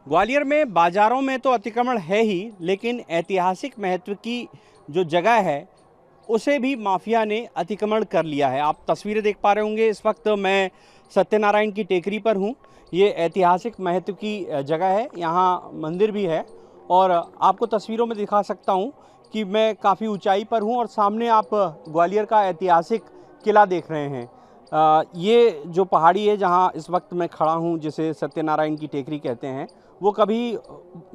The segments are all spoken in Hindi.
ग्वालियर में बाजारों में तो अतिक्रमण है ही, लेकिन ऐतिहासिक महत्व की जो जगह है उसे भी माफिया ने अतिक्रमण कर लिया है। आप तस्वीरें देख पा रहे होंगे, इस वक्त मैं सत्यनारायण की टेकरी पर हूँ। ये ऐतिहासिक महत्व की जगह है, यहाँ मंदिर भी है और आपको तस्वीरों में दिखा सकता हूँ कि मैं काफ़ी ऊंचाई पर हूँ और सामने आप ग्वालियर का ऐतिहासिक किला देख रहे हैं। ये जो पहाड़ी है जहाँ इस वक्त मैं खड़ा हूँ, जिसे सत्यनारायण की टेकरी कहते हैं, वो कभी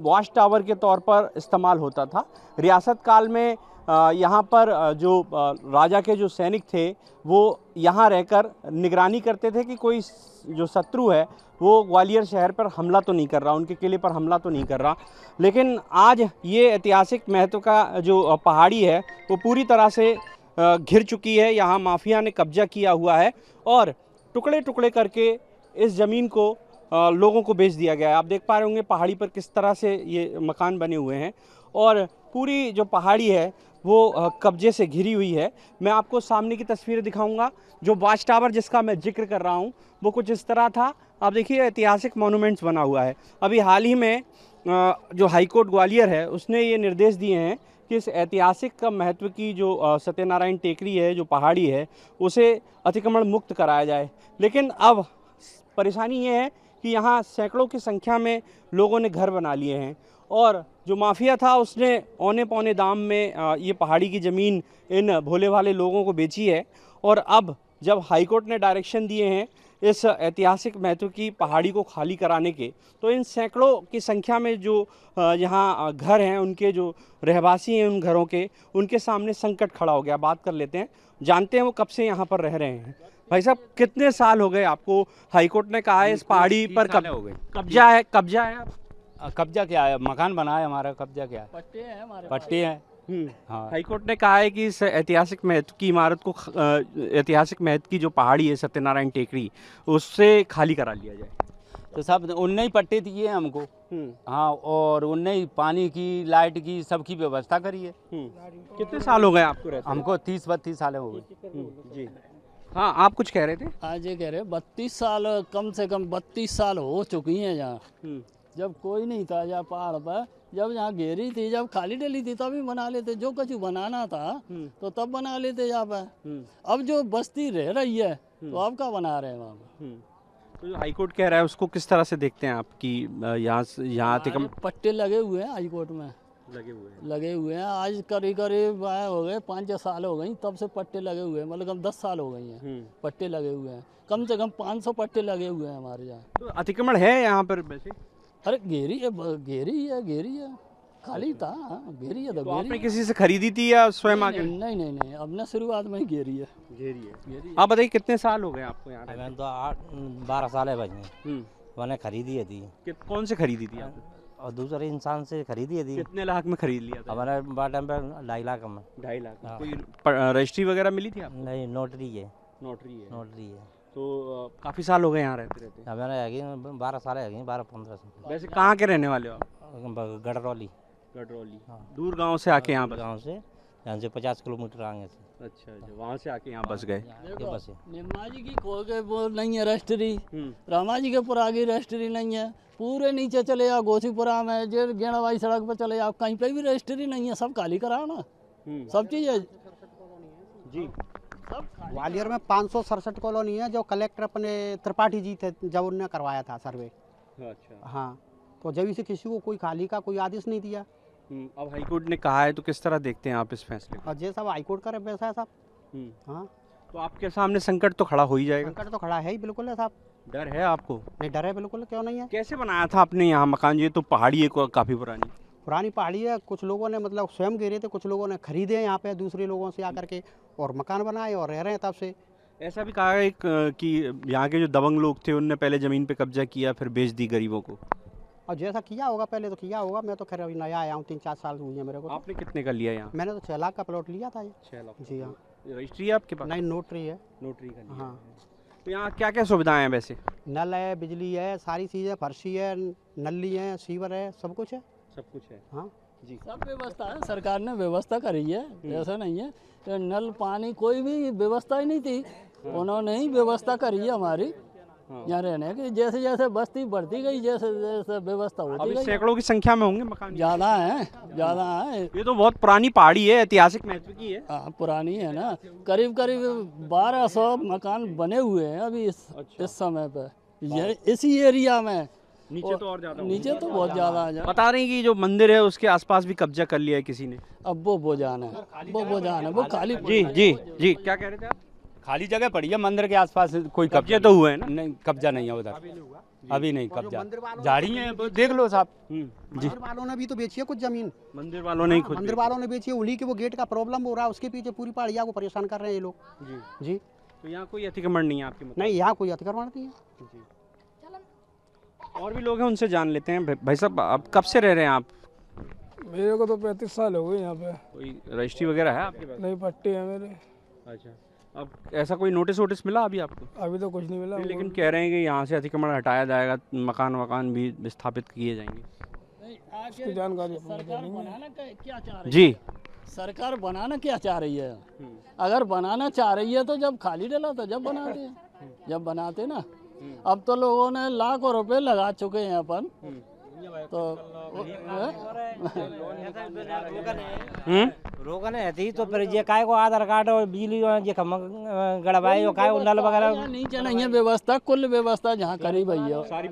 वॉच टावर के तौर पर इस्तेमाल होता था। रियासत काल में यहाँ पर जो राजा के जो सैनिक थे वो यहाँ रहकर निगरानी करते थे कि कोई जो शत्रु है वो ग्वालियर शहर पर हमला तो नहीं कर रहा, उनके किले पर हमला तो नहीं कर रहा। लेकिन आज ये ऐतिहासिक महत्व का जो पहाड़ी है वो पूरी तरह से घिर चुकी है। यहाँ माफिया ने कब्जा किया हुआ है और टुकड़े टुकड़े करके इस ज़मीन को लोगों को बेच दिया गया है। आप देख पा रहे होंगे पहाड़ी पर किस तरह से ये मकान बने हुए हैं और पूरी जो पहाड़ी है वो कब्जे से घिरी हुई है। मैं आपको सामने की तस्वीरें दिखाऊंगा। जो वॉच टावर जिसका मैं जिक्र कर रहा हूँ वो कुछ इस तरह था। आप देखिए ऐतिहासिक मॉन्यूमेंट्स बना हुआ है। अभी हाल ही में जो हाईकोर्ट ग्वालियर है उसने ये निर्देश दिए हैं कि इस ऐतिहासिक महत्व की जो सत्यनारायण टेकरी है, जो पहाड़ी है, उसे अतिक्रमण मुक्त कराया जाए। लेकिन अब परेशानी ये है कि यहाँ सैकड़ों की संख्या में लोगों ने घर बना लिए हैं और जो माफिया था उसने औने पौने दाम में ये पहाड़ी की ज़मीन इन भोले भाले लोगों को बेची है। और अब जब हाईकोर्ट ने डायरेक्शन दिए हैं इस ऐतिहासिक महत्व की पहाड़ी को खाली कराने के, तो इन सैकड़ों की संख्या में जो यहाँ घर हैं, उनके जो रहवासी हैं उन घरों के, उनके सामने संकट खड़ा हो गया। बात कर लेते हैं, जानते हैं वो कब से यहाँ पर रह रहे हैं। भाई साहब, कितने साल हो गए आपको? हाईकोर्ट ने कहा है इस पहाड़ी पर कब्जा है। कब्जा क्या है? मकान बना है हमारा, कब्जा क्या है? पट्टे हैं हमारे, पट्टे हैं। हाँ। हाईकोर्ट ने कहा है कि इस ऐतिहासिक महत्व की इमारत को, ऐतिहासिक महत्व की जो पहाड़ी है सत्यनारायण टेकरी, उससे खाली करा लिया जाए। तो सब उनने ही पट्टे दिए हैं हमको। हाँ, और उनने ही पानी की, लाइट की, सबकी व्यवस्था करी है। कितने साल हो गए आपको रहते? हमको 30-32 साल हो गए जी। हाँ, आप कुछ कह रहे थे? आज ये कह रहे 32 साल, कम से कम 32 साल हो चुकी हैं यहाँ। जब कोई नहीं था यहाँ पहाड़ पर, जब यहाँ घेरी थी, जब खाली डली थी तभी बना लेते, जो कुछ बनाना था तो तब बना लेते यहाँ पर। अब जो बस्ती रह रही है तो अब क्या बना रहे हैं वहाँ पर? तो जो हाईकोर्ट कह रहा है उसको किस तरह से देखते हैं आप कि यहाँ पट्टे लगे हुए हैं हाईकोर्ट में, लगे हुए हैं। आज करीब हो गए 5-6 साल हो गई तब से पट्टे लगे हुए हैं, मतलब 10 साल हो गई हैं पट्टे लगे हुए हैं। कम से कम 500 पट्टे लगे हुए हैं हमारे यहाँ। तो अतिक्रमण है यहाँ पर वैसे? अरे घेरी है, खाली था। घेरी है तो आपने किसी से खरीदी थी या स्वयं आके? नहीं, अब ना शुरुआत में ही घेरी है। आप बताइए कितने साल हो गए आपको यहाँ? मैंने तो 12 साल है भाई। मैंने खरीदी है थी। कौन से खरीदी थी आपने? और दूसरे इंसान से खरीदी है थी। कितने लाख में खरीद लिया था? हमारे टाइम पे 2.5 लाख में। 2.5 लाख। कोई रजिस्ट्री वगैरह मिली थी आपको? नहीं, नोटरी है। तो काफ़ी साल हो गए यहाँ रहते? हमारे 12 साल है, 12-15 साल। वैसे कहाँ के रहने वाले हो आप? गढ़रौली। हाँ। दूर गांव से आके यहाँ? गांव से, यहाँ से 50 किलोमीटर आगे से। अच्छा, वहाँ से आके यहाँ बस गए। निम्मा जी की खो के वो नहीं है रजिस्ट्री, रामा जी के पुरा की रजिस्ट्री नहीं है। पूरे नीचे चले जाओ गोसीपुरा में, जो गेणाबाई सड़क पर चले जाओ, कहीं पे भी रजिस्ट्री नहीं है। सब खाली कराओ ना, सब चीज़ है जी। ग्वालियर में 567 कॉलोनी है जो कलेक्टर अपने त्रिपाठी जी थे जब उनने करवाया था सर्वे। अच्छा। हाँ, तो जब इसे किसी को कोई खाली का कोई आदेश नहीं दिया। अब हाईकोर्ट ने कहा है तो किस तरह देखते हैं आप इस फैसले को? और जैसा हाईकोर्ट करे वैसा है साहब। हाँ, तो आपके सामने संकट तो खड़ा हो ही जाएगा। संकट तो खड़ा है ही, बिल्कुल है साहब। डर है आपको? नहीं, डर है बिल्कुल, क्यों नहीं है। कैसे बनाया था आपने यहाँ मकान? ये तो पहाड़ी है काफ़ी पुरानी पहाड़ी है। कुछ लोगों ने मतलब स्वयं गिरे थे, कुछ लोगों ने खरीदे यहाँ पे दूसरे लोगों से आकर के और मकान बनाए और रह रहे हैं तब से। ऐसा भी कहा है कि यहाँ के जो दबंग लोग थे उनने पहले ज़मीन पे कब्जा किया, फिर बेच दी गरीबों को। और जैसा किया होगा पहले तो किया होगा। मैं तो खैर अभी नया आया हूँ, 3-4 साल हुई है मेरे को। आपने कितने का लिया यहाँ? मैंने तो 6 लाख का प्लॉट लिया था ये। 6 लाख? जी हाँ। रजिस्ट्री है आपके पास? नहीं, नोटरी है। नोटरी का लिया। हाँ। तो यहाँ क्या क्या सुविधाएं हैं वैसे? नल है, बिजली है, सारी चीज़ें, फर्शी है, नली है, सीवर है, सब कुछ है। सब कुछ है। हाँ जी, सब व्यवस्था है। सरकार ने व्यवस्था करी है, ऐसा नहीं है तो नल पानी कोई भी व्यवस्था ही नहीं थी, उन्होंने ही व्यवस्था करी है हमारी। यहाँ रहने की। जैसे जैसे बस्ती बढ़ती गई, जैसे जैसे व्यवस्था होती अभी गई, सैकड़ों की संख्या में होंगे मकान। ज़्यादा है, ज़्यादा है। ये तो बहुत पुरानी पहाड़ी है, ऐतिहासिक महत्व की है। हाँ, पुरानी है ना। करीब करीब 1200 मकान बने हुए हैं अभी इस समय पे, ये इसी एरिया में। नीचे तो और ज्यादा होंगे। नीचे तो बहुत ज़्यादा है। बता रही कि जो मंदिर है उसके आसपास भी कब्जा कर लिया है किसी ने। अब वो जान है, वो जान है, वो खाली। जी जी जी, क्या कह रहे थे आप? खाली जगह पड़ी है मंदिर के आसपास, कोई कब्जे तो हुए हैं ना? नहीं, कब्जा नहीं है उधर, अभी नहीं कब्जा। झाड़ी है, देख लो साहब। जी, मंदिर वालों ने भी तो बेची है कुछ जमीन, मंदिर वालों ने ही खुद मंदिर वालों ने बेची है। उन्हीं के वो गेट का प्रॉब्लम हो रहा है, उसके पीछे पूरी पहाड़िया को परेशान कर रहे हैं ये लोग। जी जी तो यहाँ कोई अतिक्रमण नहीं है आपके मतलब? नहीं, यहाँ कोई अतिक्रमण नहीं है। जी। और भी लोग हैं, उनसे जान लेते हैं। भाई साहब, आप कब से रह रहे हैं आप? मेरे को तो 35 साल हो गए यहाँ पे। कोई रजिस्ट्री वगैरह है आपके पास? नहीं, पट्टी है मेरे। अच्छा, अब ऐसा कोई नोटिस वोटिस मिला अभी आपको? अभी तो कुछ नहीं मिला। नहीं, लेकिन कह रहे हैं कि यहाँ से अतिक्रमण हटाया जाएगा, मकान वकान भी विस्थापित किए जाएंगे। उसकी जानकारी सरकार बनाना क्या चाह रही है? जी, सरकार बनाना क्या चाह रही है? अगर बनाना चाह रही है तो जब खाली डला था जब बनाते हैं, जब बनाते ना। अब तो लोगों ने लाखों रुपए लगा चुके हैं अपन, तो रोकने है तो फिर ये काय को आधार कार्ड और बिजली ये गड़वाई और काय नल वगैरह नीचे नहीं है व्यवस्था, कुल व्यवस्था जहाँ करी भैया, सारी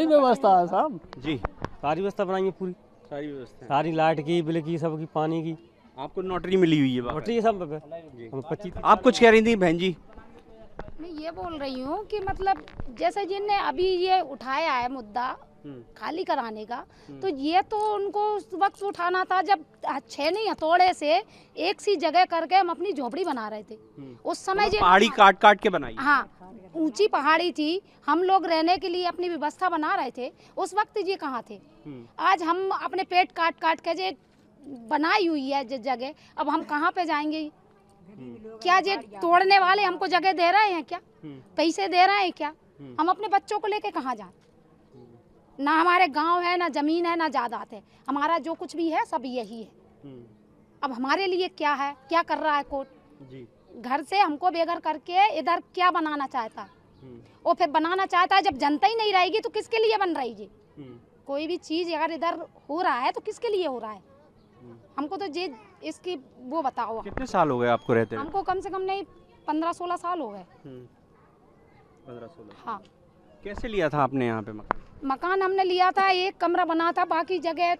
व्यवस्था है साहब। जी, सारी व्यवस्था बनाई है पूरी, सारी व्यवस्था है। सारी लाइट की, बिल की, सबकी, पानी की, आपको नोटरी मिली हुई है बाहर? मोटरी सब 25। आप कुछ कह रही थी बहन जी? मैं ये बोल रही हूँ कि मतलब जैसे जिनने अभी ये उठाया है मुद्दा खाली कराने का, तो ये तो उनको उस वक्त उठाना था जब 6 हथौड़े से एक सी जगह करके हम अपनी झोपड़ी बना रहे थे। उस समय जो पहाड़ी काट काट के बनाई। हाँ, ऊंची पहाड़ी थी, हम लोग रहने के लिए अपनी व्यवस्था बना रहे थे। उस वक्त ये कहाँ थे? आज हम अपने पेट काट काट के जो बनाई हुई है जिस जगह, अब हम कहाँ पे जाएंगे? क्या ये तोड़ने वाले हमको जगह दे रहे हैं क्या? पैसे दे रहे हैं क्या? हम अपने बच्चों को लेके कहाँ जाए? ना हमारे गांव है, ना जमीन है, ना जायदाद है। हमारा जो कुछ भी है सब यही है। अब हमारे लिए क्या है? क्या कर रहा है कोर्ट? घर से हमको बेघर करके इधर क्या बनाना चाहता? और फिर बनाना चाहता है, जब जनता ही नहीं रहेगी तो किसके लिए बन रही है? कोई भी चीज अगर इधर हो रहा है तो किसके लिए हो रहा है? हमको तो ये इसकी वो बताओ। कितने साल हो गए आपको रहते हुए? हमको कम से कम नहीं 15-16 साल हो गए। 15-16। हाँ। कैसे लिया था आपने यहाँ पे मकान? मकान हमने लिया था, एक कमरा बना था, बाकी जगह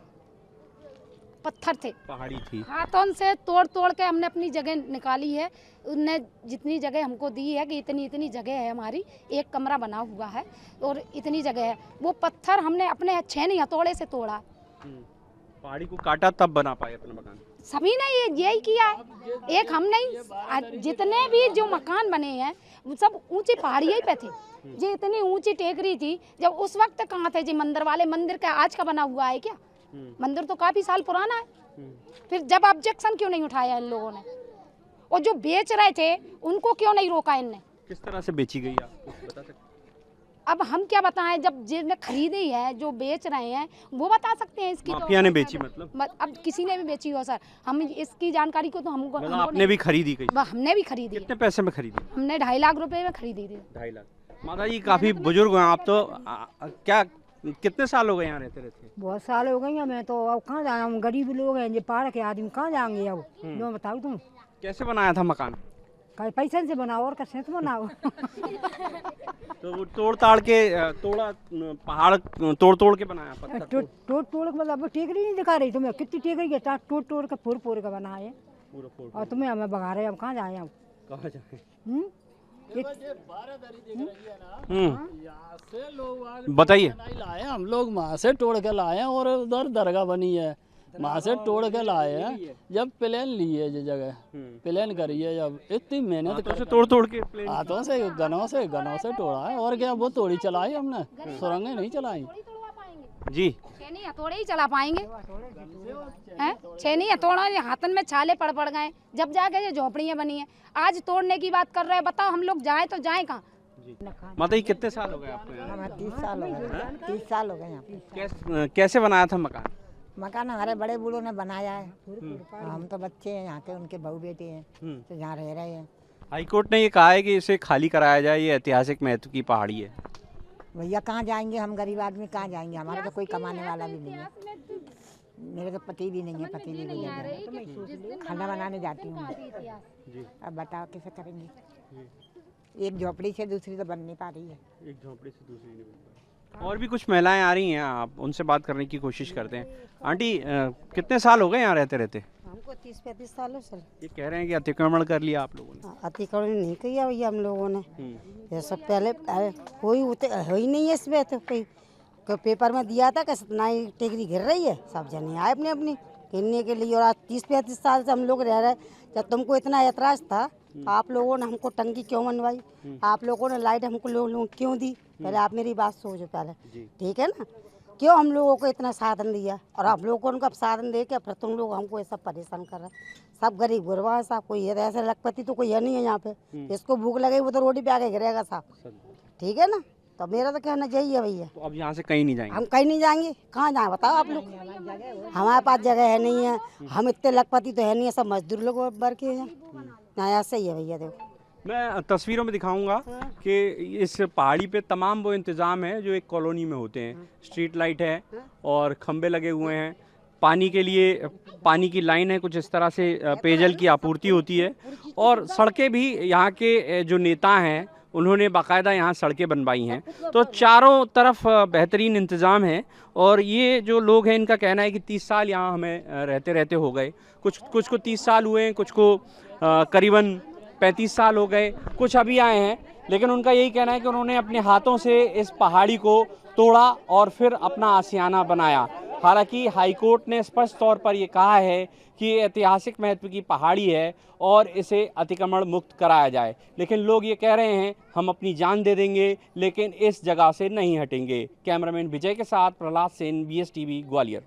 पत्थर थे, पहाड़ी थी। हाथों से तोड़ तोड़ के हमने अपनी जगह निकाली है। उनने जितनी जगह हमको दी है कि इतनी इतनी जगह है हमारी, एक कमरा बना हुआ है और इतनी जगह है, वो पत्थर हमने अपने 6 हथौड़े से तोड़ा। पहाड़ी को काटा तब बना पाए अपना मकान। सभी ने यही किया है, एक हम नहीं। जितने भी जो मकान बने हैं वो सब ऊंची पहाड़ियों पे थे। जो इतनी ऊंची टेकरी थी, जब उस वक्त कहाँ थे जी मंदिर वाले? मंदिर का आज का बना हुआ है क्या? मंदिर तो काफी साल पुराना है। फिर जब ऑब्जेक्शन क्यों नहीं उठाया इन लोगों ने? और जो बेच रहे थे उनको क्यों नहीं रोका इनने? किस तरह से बेची गई, आप कुछ बता सकते? अब हम क्या बताएं? जब जिसने खरीदी है, जो बेच रहे हैं वो बता सकते हैं। इसकी माफिया ने बेची मतलब? अब किसी ने भी बेची हो सर, हम इसकी जानकारी को तो हमको आपने भी खरीदी गई? हमने भी खरीदी। कितने पैसे में खरीदी? हमने 2.5 लाख रुपए में खरीदी थी। 2.5 लाख। माता जी काफी बुजुर्ग हैं आप तो, क्या कितने साल हो गए यहाँ रहते रहते? बहुत साल हो गई हैं। मैं तो अब कहाँ जाए, हम गरीब लोग हैं, ये पहाड़ के आदमी कहाँ जाएंगे अब? जो बताओ तुम। कैसे बनाया था मकान? पैसे से बनाओ और कैसे से बनाओ? तो वो तोड़ ताड़ के तोड़ा, पहाड़ तोड़ तोड़ के बनाया पत्थर? तोड़ तोड़ के मतलब टेकरी नहीं दिखा रही तुम्हें, कितनी टेकरी है, तोड़ तोड़ के फोड़ फोड़ के बनाए और तुम्हें हमें भगा रहे। अब कहाँ जाए? अब कहाँ जाए? बताइए। लाए हम लोग वहाँ से तोड़ के लाए हैं और उधर दरगाह बनी है, वहाँ से तोड़ के लाए हैं। जब प्लेन ली है ये जगह, प्लेन करी है, जब इतनी मेहनत कर तोड़ तोड़ के हाथों से गनों से तोड़ा है। और क्या वो तोड़ी चलाई हमने, सुरंगें नहीं चलाई जी। 6 हथौड़े ही चला पाएंगे हैं? 6 हथौड़े हाथन में छाले पड़ पड़ गए, जब जाके ये झोपड़ियाँ बनी है। आज तोड़ने की बात कर रहे हैं, बताओ हम लोग जाए तो जाए कहाँ? माता जी कितने साल हो गए आपको यहाँ? 30 साल हो गए। 30 साल हो गए यहाँ। कैसे बनाया था मकान? मकान हमारे बड़े बूढ़ों ने बनाया है। हम तो बच्चे हैं यहाँ के, उनके बहू बेटे हैं तो यहाँ रह रहे हैं। हाईकोर्ट ने ये कहा है कि इसे खाली कराया जाए, ये ऐतिहासिक महत्व की पहाड़ी है। भैया कहाँ जाएंगे हम, गरीब आदमी कहाँ जाएंगे, हमारा तो कोई कमाने वाला भी नहीं है, मेरे तो पति भी नहीं है, पति भी गुजर गए, खाना बनाने जाती हूँ। अब बताओ कैसे करेंगे, एक झोपड़ी से दूसरी तो बन नहीं पा रही है। एक झोपड़ी से दूसरी नहीं बन पा रही। और भी कुछ महिलाएं आ रही हैं, आप उनसे बात करने की कोशिश करते हैं। आंटी कितने साल हो गए यहाँ रहते रहते? हमको 30-35 साल हो सर। ये कह रहे हैं कि अतिक्रमण कर लिया आप लोगों ने। अतिक्रमण नहीं किया भैया हम लोगों ने, ये सब पहले कोई हो ही नहीं है इसमें, तो कोई पेपर में दिया था कि सतना ही टेकरी घिर रही है, सब जने आए अपने अपनी गिरने के लिए। और आज 30-35 साल से हम लोग रह रहे, जब तुमको इतना ऐतराज था आप लोगों ने हमको टंकी क्यों बनवाई, आप लोगों ने लाइट हमको लोग क्यों दी, पहले आप मेरी बात सोचो पहले, ठीक है ना, क्यों हम लोगों को इतना साधन दिया, और आप लोगों को उनका साधन दे के फिर तुम लोग हमको ऐसा परेशान कर रहे हैं। सब गरीब गुरबा है साहब, कोई ऐसे लखपति तो कोई है नहीं है यहाँ पे, जिसको भूख लगे वो तो रोटी पे आके गिरेगा साहब, ठीक है ना। तो मेरा तो कहना यही है भैया। तो अब यहाँ से कहीं नहीं जाएंगे? हम कहीं नहीं जाएंगे, कहाँ जाए बताओ आप लोग, हमारे पास जगह है नहीं है, हम इतने लखपति तो है नहीं है, सब मजदूर लोग वर्ग के हैं, ऐसा ही है भैया। देखो मैं तस्वीरों में दिखाऊंगा कि इस पहाड़ी पे तमाम वो इंतज़ाम है जो एक कॉलोनी में होते हैं। स्ट्रीट लाइट है और खंबे लगे हुए हैं, पानी के लिए पानी की लाइन है, कुछ इस तरह से पेयजल की आपूर्ति होती है, और सड़कें भी यहाँ के जो नेता हैं उन्होंने बाकायदा यहाँ सड़कें बनवाई हैं। तो चारों तरफ बेहतरीन इंतज़ाम है। और ये जो लोग हैं इनका कहना है कि 30 साल यहाँ हमें रहते रहते हो गए, कुछ को 30 साल हुए हैं, कुछ को करीबन 35 साल हो गए, कुछ अभी आए हैं, लेकिन उनका यही कहना है कि उन्होंने अपने हाथों से इस पहाड़ी को तोड़ा और फिर अपना आशियाना बनाया। हालांकि हाईकोर्ट ने स्पष्ट तौर पर ये कहा है कि ये ऐतिहासिक महत्व की पहाड़ी है और इसे अतिक्रमण मुक्त कराया जाए, लेकिन लोग ये कह रहे हैं हम अपनी जान दे देंगे लेकिन इस जगह से नहीं हटेंगे। कैमरामैन विजय के साथ प्रहलाद सेन, BSTV ग्वालियर।